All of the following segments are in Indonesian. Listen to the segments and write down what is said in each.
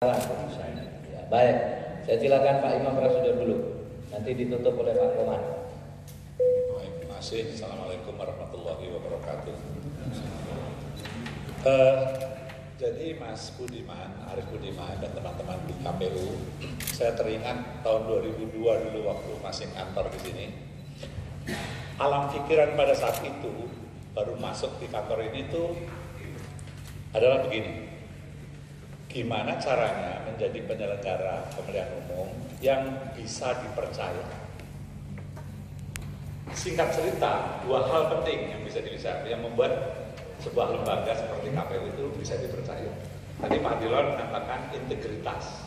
Ya, baik, saya silakan Pak Imam Prasojo dulu. Nanti ditutup oleh Pak Komar. Baik, terima kasih. Assalamualaikum warahmatullahi wabarakatuh. Jadi Mas Budiman, Arief Budiman dan teman-teman di KPU, saya teringat tahun 2002 dulu waktu masih kantor di sini. Alam pikiran pada saat itu baru masuk di kantor ini tuh adalah begini. Gimana caranya menjadi penyelenggara pemilihan umum yang bisa dipercaya? Singkat cerita, dua hal penting yang bisa dilihat yang membuat sebuah lembaga seperti KPU itu bisa dipercaya. Tadi Pak Dilon mengatakan integritas.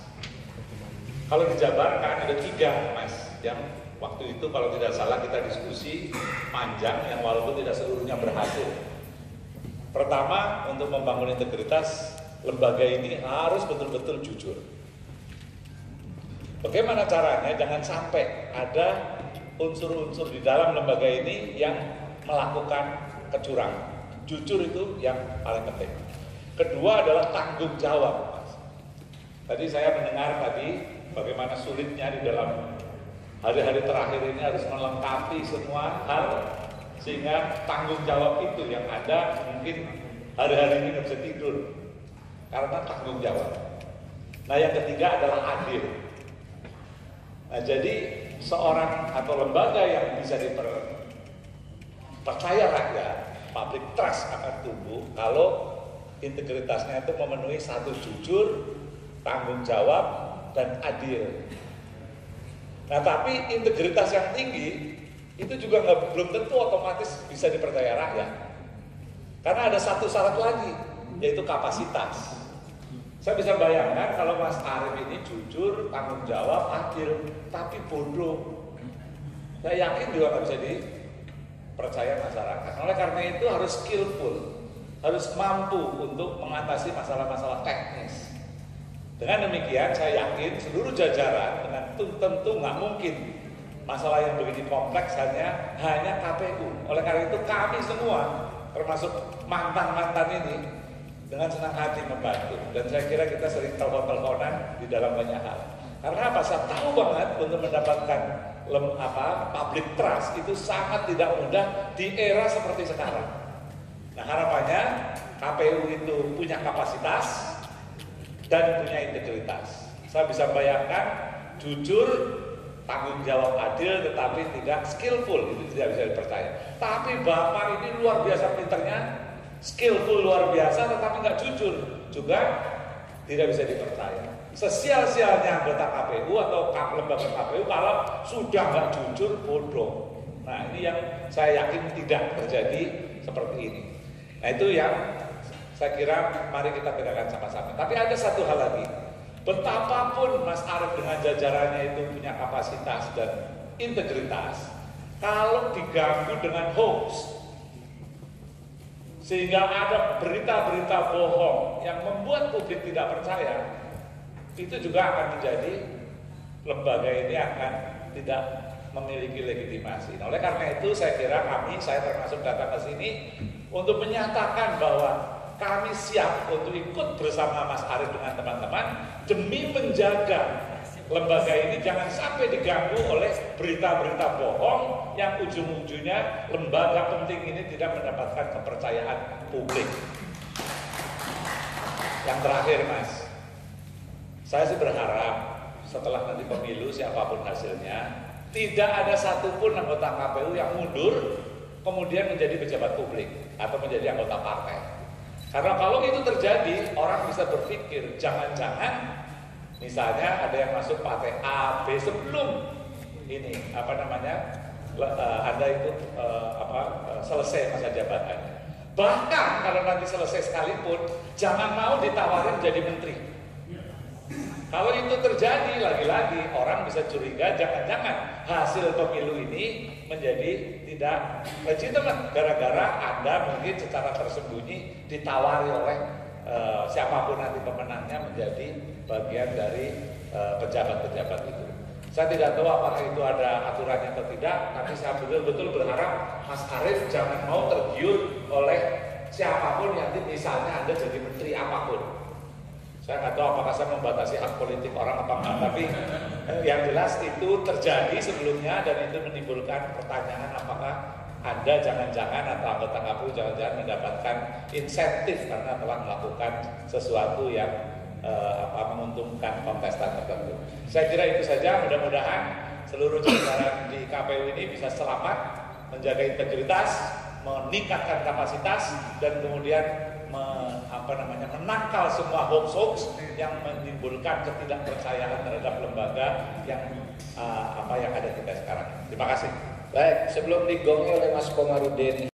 Kalau dijabarkan ada tiga, Mas, yang waktu itu kalau tidak salah kita diskusi panjang yang walaupun tidak seluruhnya berhasil. Pertama, untuk membangun integritas, lembaga ini harus betul-betul jujur. Bagaimana caranya? Jangan sampai ada unsur-unsur di dalam lembaga ini yang melakukan kecurangan. Jujur itu yang paling penting. Kedua adalah tanggung jawab, Mas. Tadi saya mendengar bagaimana sulitnya di dalam hari-hari terakhir ini harus melengkapi semua hal, sehingga tanggung jawab itu yang ada mungkin hari-hari ini nggak bisa tidur karena tanggung jawab. Nah, yang ketiga adalah adil. Nah, jadi seorang atau lembaga yang bisa dipercaya rakyat, public trust akan tumbuh kalau integritasnya itu memenuhi satu, jujur, tanggung jawab, dan adil. Nah, tapi integritas yang tinggi itu juga belum tentu otomatis bisa dipercaya rakyat. Karena ada satu syarat lagi, yaitu kapasitas. Saya bisa bayangkan kalau Mas Arief ini jujur, tanggung jawab, adil, tapi bodoh. Saya yakin juga nggak bisa dipercaya masyarakat. Oleh karena itu harus skillful, harus mampu untuk mengatasi masalah-masalah teknis. Dengan demikian saya yakin seluruh jajaran dengan tentu nggak mungkin masalah yang begini kompleks hanya KPU. Oleh karena itu kami semua, termasuk mantan-mantan ini, dengan senang hati membantu. Dan saya kira kita sering telepon-teleponan di dalam banyak hal. Karena apa? Saya tahu banget untuk mendapatkan public trust itu sangat tidak mudah di era seperti sekarang. Nah, harapannya KPU itu punya kapasitas dan punya integritas. Saya bisa bayangkan jujur, tanggung jawab adil, tetapi tidak skillful, itu tidak bisa dipercaya. Tapi Bapak ini luar biasa pinternya, skillful luar biasa, tetapi nggak jujur, juga tidak bisa dipercaya. Sesial-sialnya anggota KPU atau lembaga KPU kalau sudah nggak jujur, bodoh. Nah, ini yang saya yakin tidak terjadi seperti ini. Nah, itu yang saya kira mari kita tegakkan sama-sama. Tapi ada satu hal lagi, betapapun Mas Arief dengan jajarannya itu punya kapasitas dan integritas, kalau diganggu dengan hoax, sehingga ada berita-berita bohong yang membuat publik tidak percaya, itu juga akan menjadi lembaga ini akan tidak memiliki legitimasi. Nah, oleh karena itu saya kira saya termasuk datang ke sini untuk menyatakan bahwa kami siap untuk ikut bersama Mas Arief dengan teman-teman demi menjaga lembaga ini jangan sampai diganggu oleh berita-berita bohong yang ujung-ujungnya lembaga penting ini tidak mendapatkan kepercayaan publik. Yang terakhir, Mas, saya sih berharap setelah nanti pemilu siapapun hasilnya, tidak ada satupun anggota KPU yang mundur kemudian menjadi pejabat publik atau menjadi anggota partai. Karena kalau itu terjadi, orang bisa berpikir jangan-jangan misalnya ada yang masuk partai A, B sebelum ini Anda itu selesai masa jabatannya. Bahkan kalau nanti selesai sekalipun, jangan mau ditawarin jadi menteri. Kalau itu terjadi, lagi-lagi orang bisa curiga jangan-jangan hasil pemilu ini menjadi tidak legitimate gara-gara Anda mungkin secara tersembunyi ditawari oleh siapapun nanti pemenangnya menjadi bagian dari pejabat-pejabat itu. Saya tidak tahu apakah itu ada aturannya atau tidak, tapi saya betul-betul berharap Mas Arief jangan mau tergiur oleh siapapun yang misalnya Anda jadi menteri apapun. Saya nggak tahu apakah saya membatasi hak politik orang apa enggak, tapi yang jelas itu terjadi sebelumnya dan itu menimbulkan pertanyaan apakah Anda jangan-jangan atau anggota KPU jangan-jangan mendapatkan insentif karena telah melakukan sesuatu yang menguntungkan kontestan tertentu. Saya kira itu saja, mudah-mudahan seluruh jajaran di KPU ini bisa selamat, menjaga integritas, meningkatkan kapasitas, dan kemudian menangkal semua hoax yang menimbulkan ketidakpercayaan terhadap lembaga yang yang ada kita sekarang. Terima kasih. Baik, sebelum digongi oleh Mas Komarudin